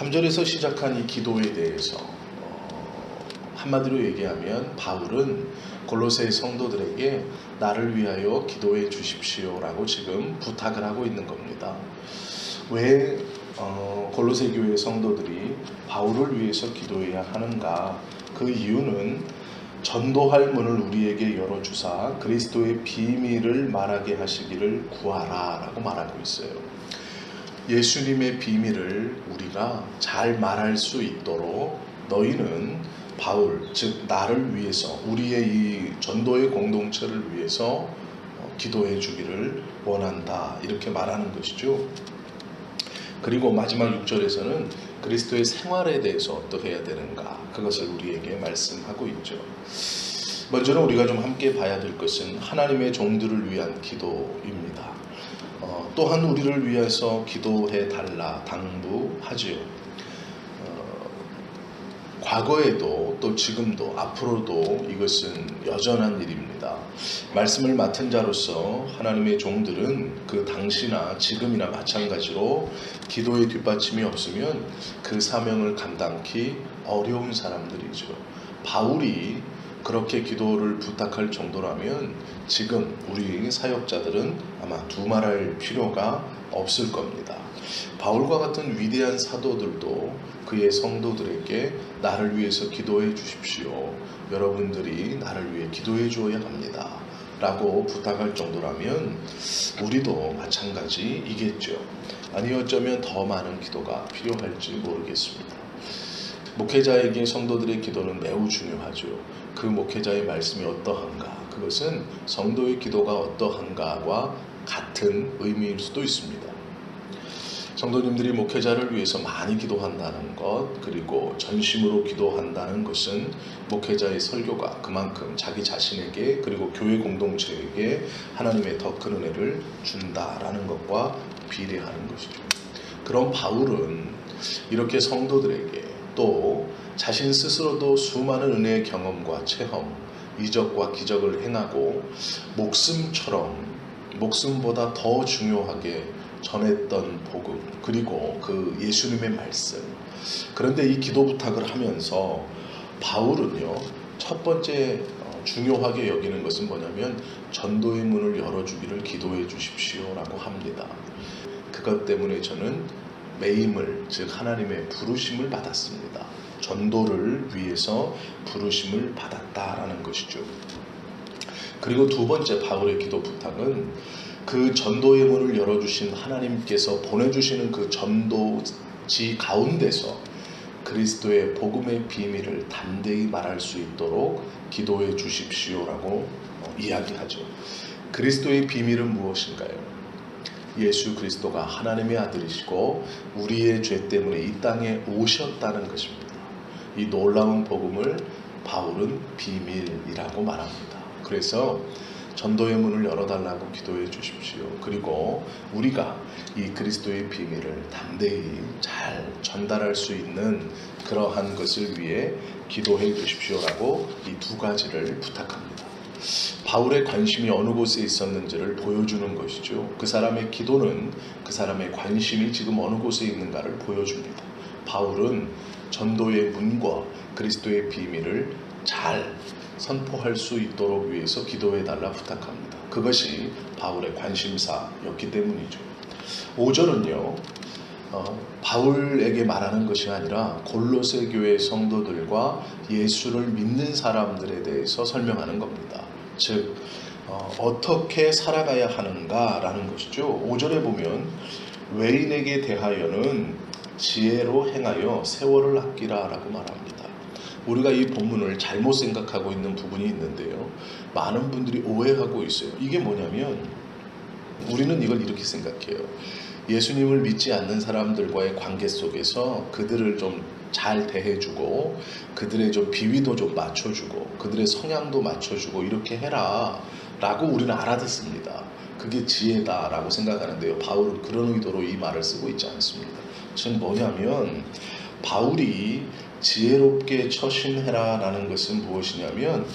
3절에서 시작한 이 기도에 대해서 한마디로 얘기하면 바울은 골로새 성도들에게 나를 위하여 기도해 주십시오 라고 지금 부탁을 하고 있는 겁니다. 왜 골로새 교회 성도들이 바울을 위해서 기도해야 하는가? 그 이유는 전도할 문을 우리에게 열어주사 그리스도의 비밀을 말하게 하시기를 구하라 라고 말하고 있어요. 예수님의 비밀을 우리가 잘 말할 수 있도록 너희는 바울, 즉 나를 위해서, 우리의 이 전도의 공동체를 위해서 기도해 주기를 원한다, 이렇게 말하는 것이죠. 그리고 마지막 6절에서는 그리스도의 생활에 대해서 어떻게 해야 되는가, 그것을 우리에게 말씀하고 있죠. 먼저는 우리가 좀 함께 봐야 될 것은 하나님의 종들을 위한 기도입니다. 또한 우리를 위해서 기도해 달라 당부하지요. 과거에도 또 지금도 앞으로도 이것은 여전한 일입니다. 말씀을 맡은 자로서 하나님의 종들은 그 당시나 지금이나 마찬가지로 기도의 뒷받침이 없으면 그 사명을 감당하기 어려운 사람들이죠. 바울이 그렇게 기도를 부탁할 정도라면 지금 우리 사역자들은 아마 두말할 필요가 없을 겁니다. 바울과 같은 위대한 사도들도 그의 성도들에게 나를 위해서 기도해 주십시오, 여러분들이 나를 위해 기도해 주어야 합니다 라고 부탁할 정도라면 우리도 마찬가지이겠죠. 아니 어쩌면 더 많은 기도가 필요할지 모르겠습니다. 목회자에게 성도들의 기도는 매우 중요하죠. 그 목회자의 말씀이 어떠한가, 그것은 성도의 기도가 어떠한가와 같은 의미일 수도 있습니다. 성도님들이 목회자를 위해서 많이 기도한다는 것, 그리고 전심으로 기도한다는 것은 목회자의 설교가 그만큼 자기 자신에게 그리고 교회 공동체에게 하나님의 더 큰 은혜를 준다라는 것과 비례하는 것이죠. 그럼 바울은 이렇게 성도들에게 또 자신 스스로도 수많은 은혜의 경험과 체험, 이적과 기적을 행하고 목숨보다 더 중요하게 전했던 복음, 그리고 그 예수님의 말씀. 그런데 이 기도 부탁을 하면서 바울은요, 첫 번째 중요하게 여기는 것은 뭐냐면 전도의 문을 열어주기를 기도해 주십시오 라고 합니다. 그것 때문에 저는 매임을, 즉 하나님의 부르심을 받았습니다. 전도를 위해서 부르심을 받았다라는 것이죠. 그리고 두 번째 바울의 기도 부탁은 그 전도의 문을 열어주신 하나님께서 보내주시는 그 전도지 가운데서 그리스도의 복음의 비밀을 담대히 말할 수 있도록 기도해 주십시오라고 이야기하죠. 그리스도의 비밀은 무엇인가요? 예수 그리스도가 하나님의 아들이시고 우리의 죄 때문에 이 땅에 오셨다는 것입니다. 이 놀라운 복음을 바울은 비밀이라고 말합니다. 그래서 전도의 문을 열어달라고 기도해 주십시오. 그리고 우리가 이 그리스도의 비밀을 담대히 잘 전달할 수 있는 그러한 것을 위해 기도해 주십시오라고 이 두 가지를 부탁합니다. 바울의 관심이 어느 곳에 있었는지를 보여주는 것이죠. 그 사람의 기도는 그 사람의 관심이 지금 어느 곳에 있는가를 보여줍니다. 바울은 전도의 문과 그리스도의 비밀을 잘 선포할 수 있도록 위해서 기도해달라 부탁합니다. 그것이 바울의 관심사였기 때문이죠. 5절은요, 바울에게 말하는 것이 아니라 골로새 교회 성도들과 예수를 믿는 사람들에 대해서 설명하는 겁니다. 즉 어떻게 살아가야 하는가라는 것이죠. 5절에 보면 외인에게 대하여는 지혜로 행하여 세월을 아끼라 라고 말합니다. 우리가 이 본문을 잘못 생각하고 있는 부분이 있는데요, 많은 분들이 오해하고 있어요. 이게 뭐냐면 우리는 이걸 이렇게 생각해요. 예수님을 믿지 않는 사람들과의 관계 속에서 그들을 좀 잘 대해주고 그들의 좀 비위도 좀 맞춰주고 그들의 성향도 맞춰주고 이렇게 해라 라고 우리는 알아듣습니다. 그게 지혜다 라고 생각하는데요, 바울은 그런 의도로 이 말을 쓰고 있지 않습니다. 즉 뭐냐면 바울이 지혜롭게 처신해라 라는 것은 무엇이냐면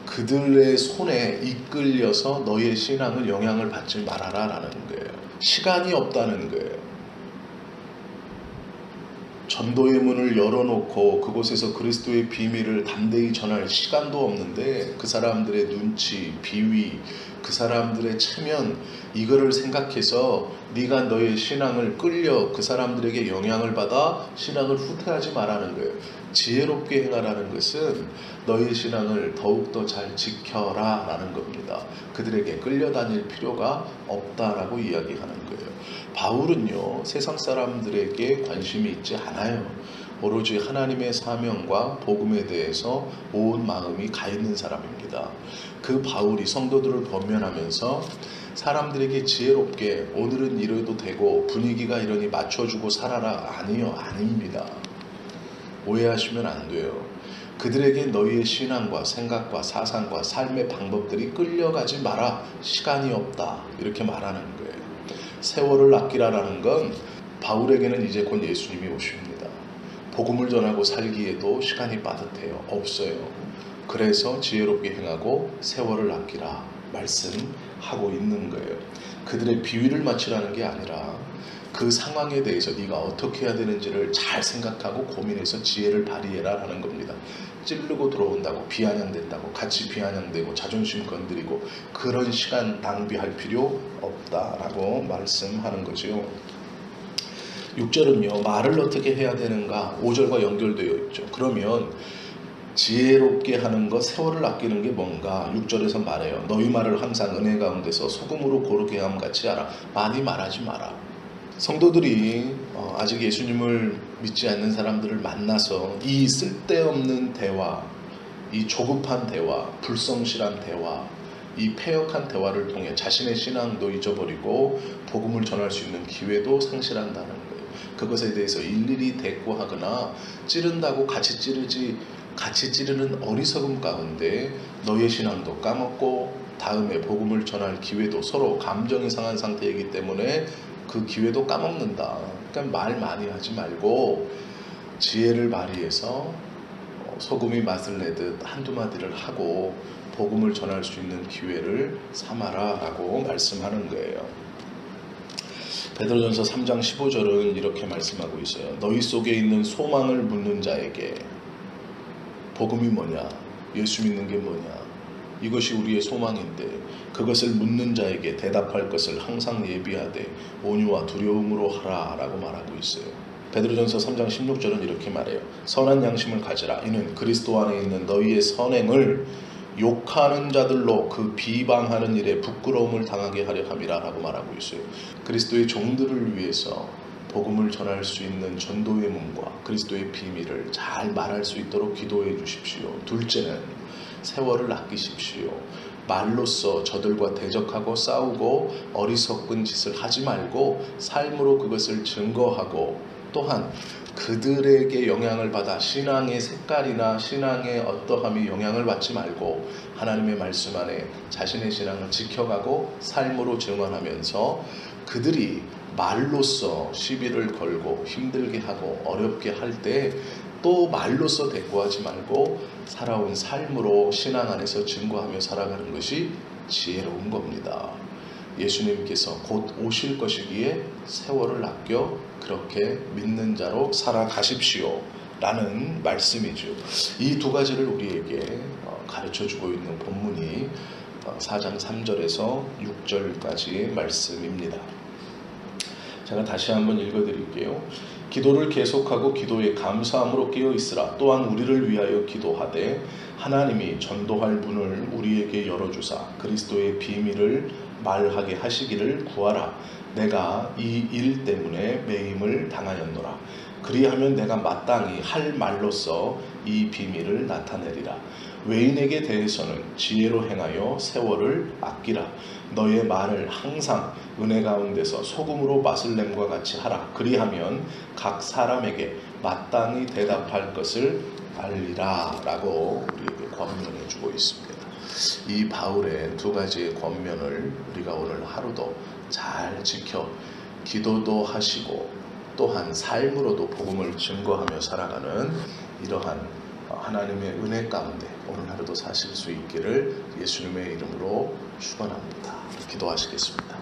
그들의 손에 이끌려서 너의 신앙을 영향을 받지 말아라 라는 거예요. 시간이 없다는 거예요. 전도의 문을 열어놓고 그곳에서 그리스도의 비밀을 담대히 전할 시간도 없는데 그 사람들의 눈치, 비위, 그 사람들의 체면 이거를 생각해서 네가 너의 신앙을 끌려 그 사람들에게 영향을 받아 신앙을 후퇴하지 말라는 거예요. 지혜롭게 행하라는 것은 너의 신앙을 더욱더 잘 지켜라 라는 겁니다. 그들에게 끌려다닐 필요가 없다라고 이야기하는 거예요. 바울은요, 세상 사람들에게 관심이 있지 않아요. 오로지 하나님의 사명과 복음에 대해서 온 마음이 가 있는 사람입니다. 그 바울이 성도들을 권면하면서 사람들에게 지혜롭게 오늘은 이래도 되고 분위기가 이러니 맞춰주고 살아라. 아니요, 아닙니다. 오해하시면 안 돼요. 그들에게 너희의 신앙과 생각과 사상과 삶의 방법들이 끌려가지 마라. 시간이 없다. 이렇게 말하는 거예요. 세월을 아끼라라는 건 바울에게는 이제 곧 예수님이 오십니다. 복음을 전하고 살기에도 시간이 빠듯해요. 없어요. 그래서 지혜롭게 행하고 세월을 아끼라 말씀하고 있는 거예요. 그들의 비위를 맞추라는 게 아니라 그 상황에 대해서 네가 어떻게 해야 되는지를 잘 생각하고 고민해서 지혜를 발휘해라 하는 겁니다. 찌르고 들어온다고 비아냥된다고 같이 비아냥되고 자존심 건드리고 그런 시간 낭비할 필요 없다라고 말씀하는 거죠. 6절은요. 말을 어떻게 해야 되는가 5절과 연결되어 있죠. 그러면 지혜롭게 하는 것, 세월을 아끼는 게 뭔가 6절에서 말해요. 너희 말을 항상 은혜 가운데서 소금으로 고르게 함 같이 하라. 많이 말하지 마라. 성도들이 아직 예수님을 믿지 않는 사람들을 만나서 이 쓸데없는 대화, 이 조급한 대화, 불성실한 대화, 이 패역한 대화를 통해 자신의 신앙도 잊어버리고 복음을 전할 수 있는 기회도 상실한다는 거예요. 그것에 대해서 일일이 대꾸하거나 찌른다고 같이 찌르는 어리석음 가운데 너의 신앙도 까먹고 다음에 복음을 전할 기회도 서로 감정이 상한 상태이기 때문에 그 기회도 까먹는다. 그러니까 말 많이 하지 말고 지혜를 발휘해서 소금이 맛을 내듯 한두 마디를 하고 복음을 전할 수 있는 기회를 삼아라 라고 말씀하는 거예요. 베드로전서 3장 15절은 이렇게 말씀하고 있어요. 너희 속에 있는 소망을 묻는 자에게 복음이 뭐냐? 예수 믿는 게 뭐냐? 이것이 우리의 소망인데 그것을 묻는 자에게 대답할 것을 항상 예비하되 온유와 두려움으로 하라 라고 말하고 있어요. 베드로전서 3장 16절은 이렇게 말해요. 선한 양심을 가지라. 이는 그리스도 안에 있는 너희의 선행을 욕하는 자들로 그 비방하는 일에 부끄러움을 당하게 하려 함이라 라고 말하고 있어요. 그리스도의 종들을 위해서 복음을 전할 수 있는 전도의 문과 그리스도의 비밀을 잘 말할 수 있도록 기도해 주십시오. 둘째는 세월을 아끼십시오. 말로써 저들과 대적하고 싸우고 어리석은 짓을 하지 말고 삶으로 그것을 증거하고 또한 그들에게 영향을 받아 신앙의 색깔이나 신앙의 어떠함이 영향을 받지 말고 하나님의 말씀 안에 자신의 신앙을 지켜가고 삶으로 증언하면서 그들이 말로써 시비를 걸고 힘들게 하고 어렵게 할 때 또 말로써 대꾸하지 말고 살아온 삶으로 신앙 안에서 증거하며 살아가는 것이 지혜로운 겁니다. 예수님께서 곧 오실 것이기에 세월을 아껴 그렇게 믿는 자로 살아가십시오 라는 말씀이죠. 이 두 가지를 우리에게 가르쳐주고 있는 본문이 4장 3절에서 6절까지 말씀입니다. 제가 다시 한번 읽어드릴게요. 기도를 계속하고 기도에 감사함으로 깨어있으라. 또한 우리를 위하여 기도하되 하나님이 전도할 문을 우리에게 열어주사 그리스도의 비밀을 말하게 하시기를 구하라. 내가 이 일 때문에 매임을 당하였노라. 그리하면 내가 마땅히 할 말로써 이 비밀을 나타내리라. 외인에게 대해서는 지혜로 행하여 세월을 아끼라. 너의 말을 항상 은혜 가운데서 소금으로 맛을 냄과 같이 하라. 그리하면 각 사람에게 마땅히 대답할 것을 알리라 라고 우리에게 권면해 주고 있습니다. 이 바울의 두 가지의 권면을 우리가 오늘 하루도 잘 지켜 기도도 하시고 또한 삶으로도 복음을 증거하며 살아가는 이러한 하나님의 은혜 가운데 오늘 하루도 사실 수 있기를 예수님의 이름으로 축원합니다. 기도하시겠습니다.